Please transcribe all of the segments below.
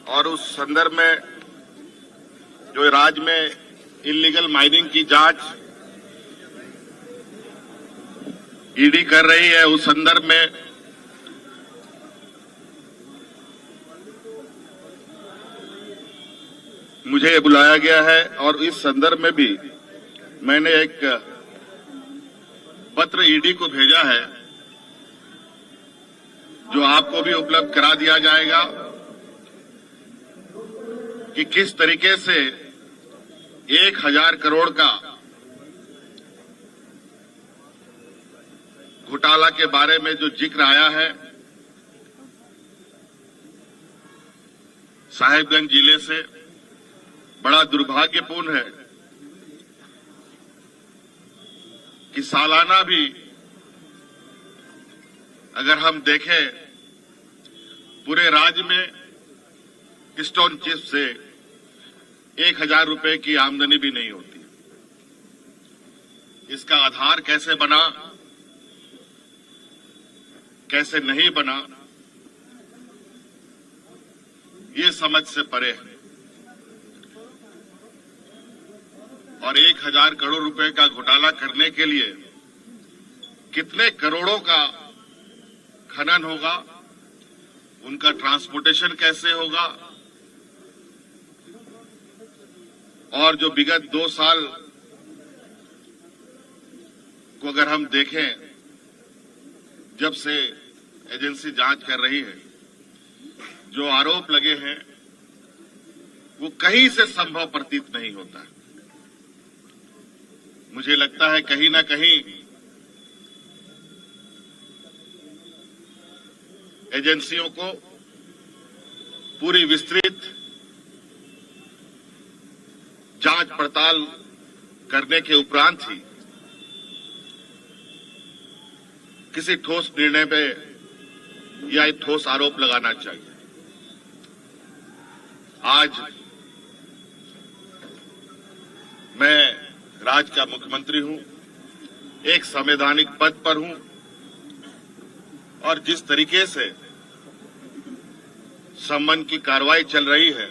और उस संदर्भ में जो राज्य में इलीगल माइनिंग की जांच ईडी कर रही है, उस संदर्भ में मुझे बुलाया गया है और इस संदर्भ में भी मैंने एक पत्र ईडी को भेजा है जो आपको भी उपलब्ध करा दिया जाएगा कि किस तरीके से 1000 करोड़ का घोटाला के बारे में जो जिक्र आया है साहिबगंज जिले से, बड़ा दुर्भाग्यपूर्ण है कि सालाना भी अगर हम देखें पूरे राज्य में स्टोन चिप से 1000 रुपए की आमदनी भी नहीं होती। इसका आधार कैसे बना, कैसे नहीं बना, ये समझ से परे है। और 1000 करोड़ रुपए का घोटाला करने के लिए कितने करोड़ों का खनन होगा, उनका ट्रांसपोर्टेशन कैसे होगा, और जो विगत 2 साल को अगर हम देखें, जब से एजेंसी जांच कर रही है, जो आरोप लगे हैं वो कहीं से संभव प्रतीत नहीं होता। मुझे लगता है कहीं ना कहीं एजेंसियों को पूरी विस्तृत जांच पड़ताल करने के उपरांत ही किसी ठोस निर्णय पे या एक ठोस आरोप लगाना चाहिए। आज मैं राज्य का मुख्यमंत्री हूं, एक संवैधानिक पद पर हूं, और जिस तरीके से समन की कार्रवाई चल रही है,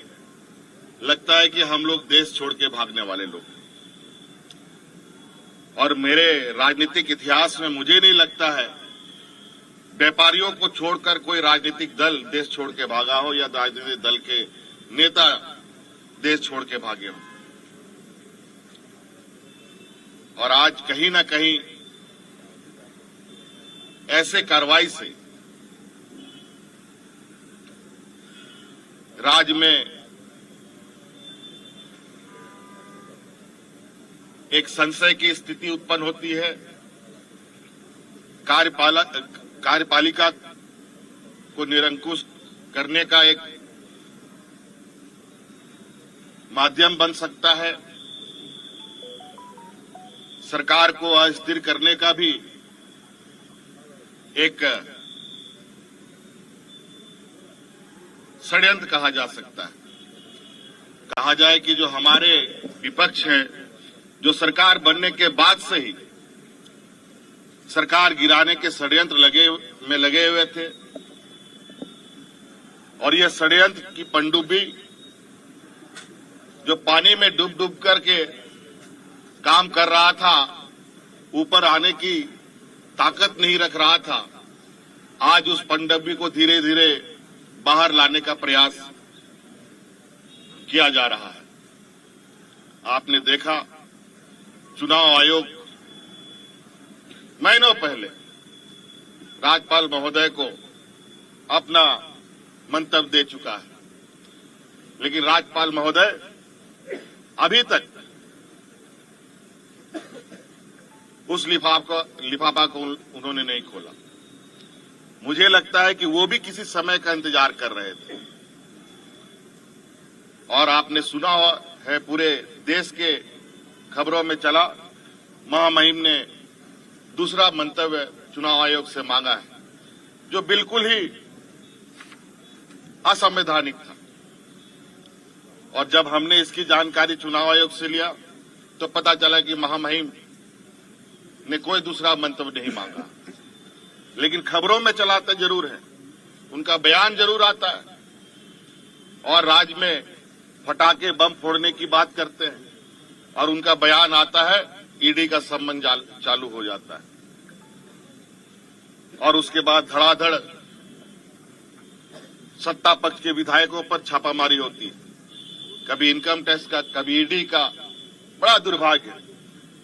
लगता है कि हम लोग देश छोड़ के भागने वाले लोग। और मेरे राजनीतिक इतिहास में मुझे नहीं लगता है व्यापारियों को छोड़कर कोई राजनीतिक दल देश छोड़ के भागा हो या राजनीतिक दल के नेता देश छोड़ के भागे हो। और आज कहीं ना कहीं ऐसे कार्रवाई से राज्य में एक संशय की स्थिति उत्पन्न होती है। कार्यपालिका को निरंकुश करने का एक माध्यम बन सकता है, सरकार को अस्थिर करने का भी एक षड्यंत्र कहा जा सकता है। कहा जाए कि जो हमारे विपक्ष हैं, जो सरकार बनने के बाद से ही सरकार गिराने के षड्यंत्र लगे हुए थे, और यह षड्यंत्र की पनडुब्बी जो पानी में डूब डूब करके काम कर रहा था, ऊपर आने की ताकत नहीं रख रहा था, आज उस पनडुब्बी को धीरे धीरे बाहर लाने का प्रयास किया जा रहा है। आपने देखा चुनाव आयोग महीनों पहले राज्यपाल महोदय को अपना मंतव्य दे चुका है, लेकिन राज्यपाल महोदय अभी तक उस लिफाफा को उन्होंने नहीं खोला। मुझे लगता है कि वो भी किसी समय का इंतजार कर रहे थे। और आपने सुना है, पूरे देश के खबरों में चला, महामहिम ने दूसरा मंतव्य चुनाव आयोग से मांगा है, जो बिल्कुल ही असंवैधानिक था। और जब हमने इसकी जानकारी चुनाव आयोग से लिया तो पता चला कि महामहिम ने कोई दूसरा मंतव्य नहीं मांगा, लेकिन खबरों में चलाते जरूर है, उनका बयान जरूर आता है और राज्य में फटाके बम फोड़ने की बात करते हैं और उनका बयान आता है, ईडी का सम्मन चालू हो जाता है और उसके बाद धड़ाधड़ सत्ता पक्ष के विधायकों पर छापामारी होती है, कभी इनकम टैक्स का, कभी ईडी का। बड़ा दुर्भाग्य है।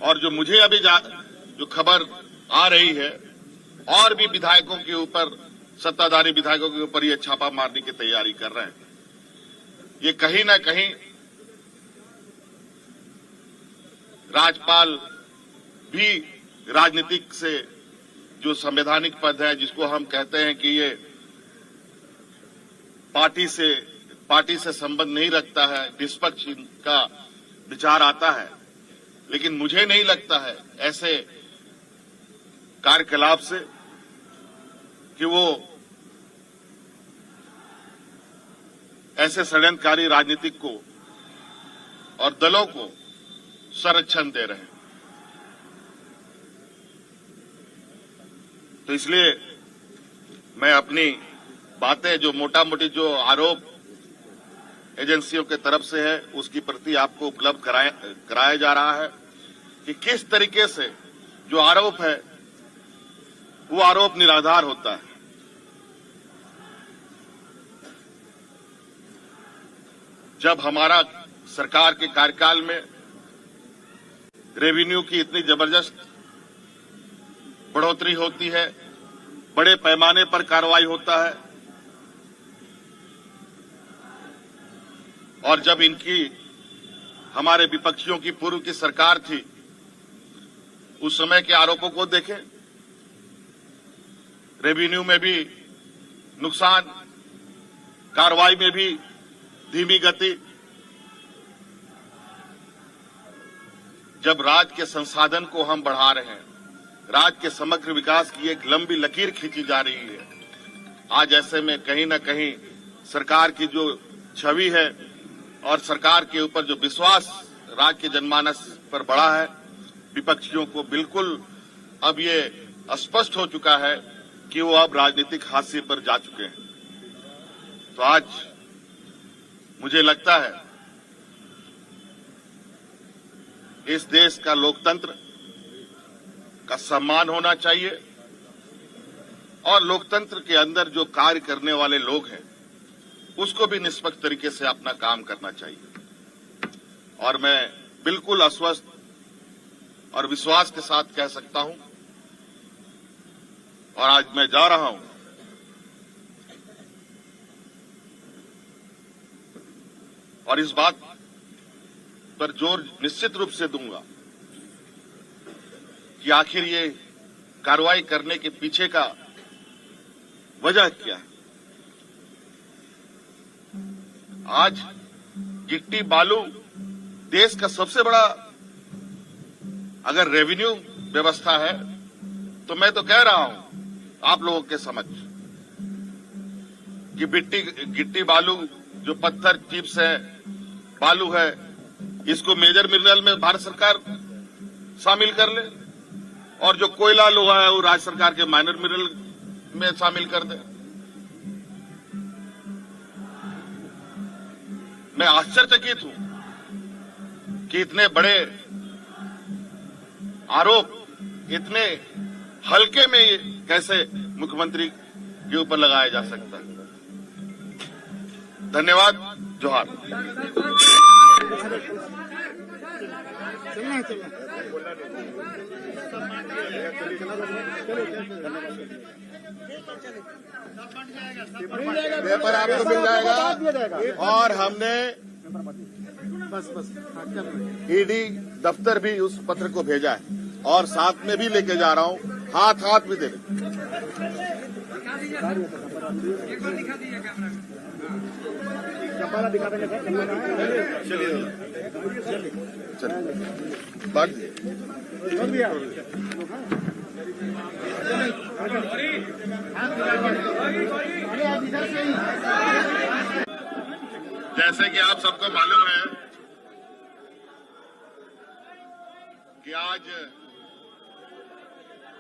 और जो मुझे अभी जो खबर आ रही है, और भी विधायकों के ऊपर, सत्ताधारी विधायकों के ऊपर ये छापा मारने की तैयारी कर रहे हैं। ये कहीं ना कहीं राज्यपाल भी राजनीतिक से जो संवैधानिक पद है, जिसको हम कहते हैं कि ये पार्टी से संबंध नहीं रखता है, निष्पक्ष का विचार आता है, लेकिन मुझे नहीं लगता है ऐसे कार्यकलाप से कि वो ऐसे षड्यंत्रकारी राजनीतिक को और दलों को संरक्षण दे रहे हैं। तो इसलिए मैं अपनी बातें, जो मोटा मोटी जो आरोप एजेंसियों के तरफ से है, उसकी प्रति आपको उपलब्ध कराया जा रहा है कि किस तरीके से जो आरोप है वो आरोप निराधार होता है। जब हमारा सरकार के कार्यकाल में रेवेन्यू की इतनी जबरदस्त बढ़ोतरी होती है, बड़े पैमाने पर कार्रवाई होता है, और जब इनकी हमारे विपक्षियों की पूर्व की सरकार थी, उस समय के आरोपों को देखें, रेवेन्यू में भी नुकसान, कार्रवाई में भी धीमी गति। जब राज्य के संसाधन को हम बढ़ा रहे हैं, राज्य के समग्र विकास की एक लंबी लकीर खींची जा रही है, आज ऐसे में कहीं न कहीं सरकार की जो छवि है और सरकार के ऊपर जो विश्वास राज्य के जनमानस पर बढ़ा है, विपक्षियों को बिल्कुल अब ये स्पष्ट हो चुका है कि वो अब राजनीतिक हाशिए पर जा चुके हैं। तो आज मुझे लगता है इस देश का लोकतंत्र का सम्मान होना चाहिए और लोकतंत्र के अंदर जो कार्य करने वाले लोग हैं उसको भी निष्पक्ष तरीके से अपना काम करना चाहिए। और मैं बिल्कुल आश्वस्त और विश्वास के साथ कह सकता हूं, और आज मैं जा रहा हूं, और इस बात पर जोर निश्चित रूप से दूंगा कि आखिर ये कार्रवाई करने के पीछे का वजह क्या है। आज गिट्टी बालू देश का सबसे बड़ा अगर रेवेन्यू व्यवस्था है, तो मैं तो कह रहा हूं आप लोगों के समक्ष कि गिट्टी बालू जो पत्थर चिप्स है, बालू है, इसको मेजर मिनरल में भारत सरकार शामिल कर ले, और जो कोयला लोहा है वो राज्य सरकार के माइनर मिनरल में शामिल कर दे। मैं आश्चर्यचकित हूं कि इतने बड़े आरोप इतने हल्के में कैसे मुख्यमंत्री के ऊपर लगाया जा सकता है। धन्यवाद। जोहार। पेपर आपको मिल जाएगा, और हमने ईडी दफ्तर भी उस पत्र को भेजा है, और साथ में भी लेके जा रहा हूं, हाथ भी दे दे। चलिए जैसे कि आप सबको मालूम है कि आज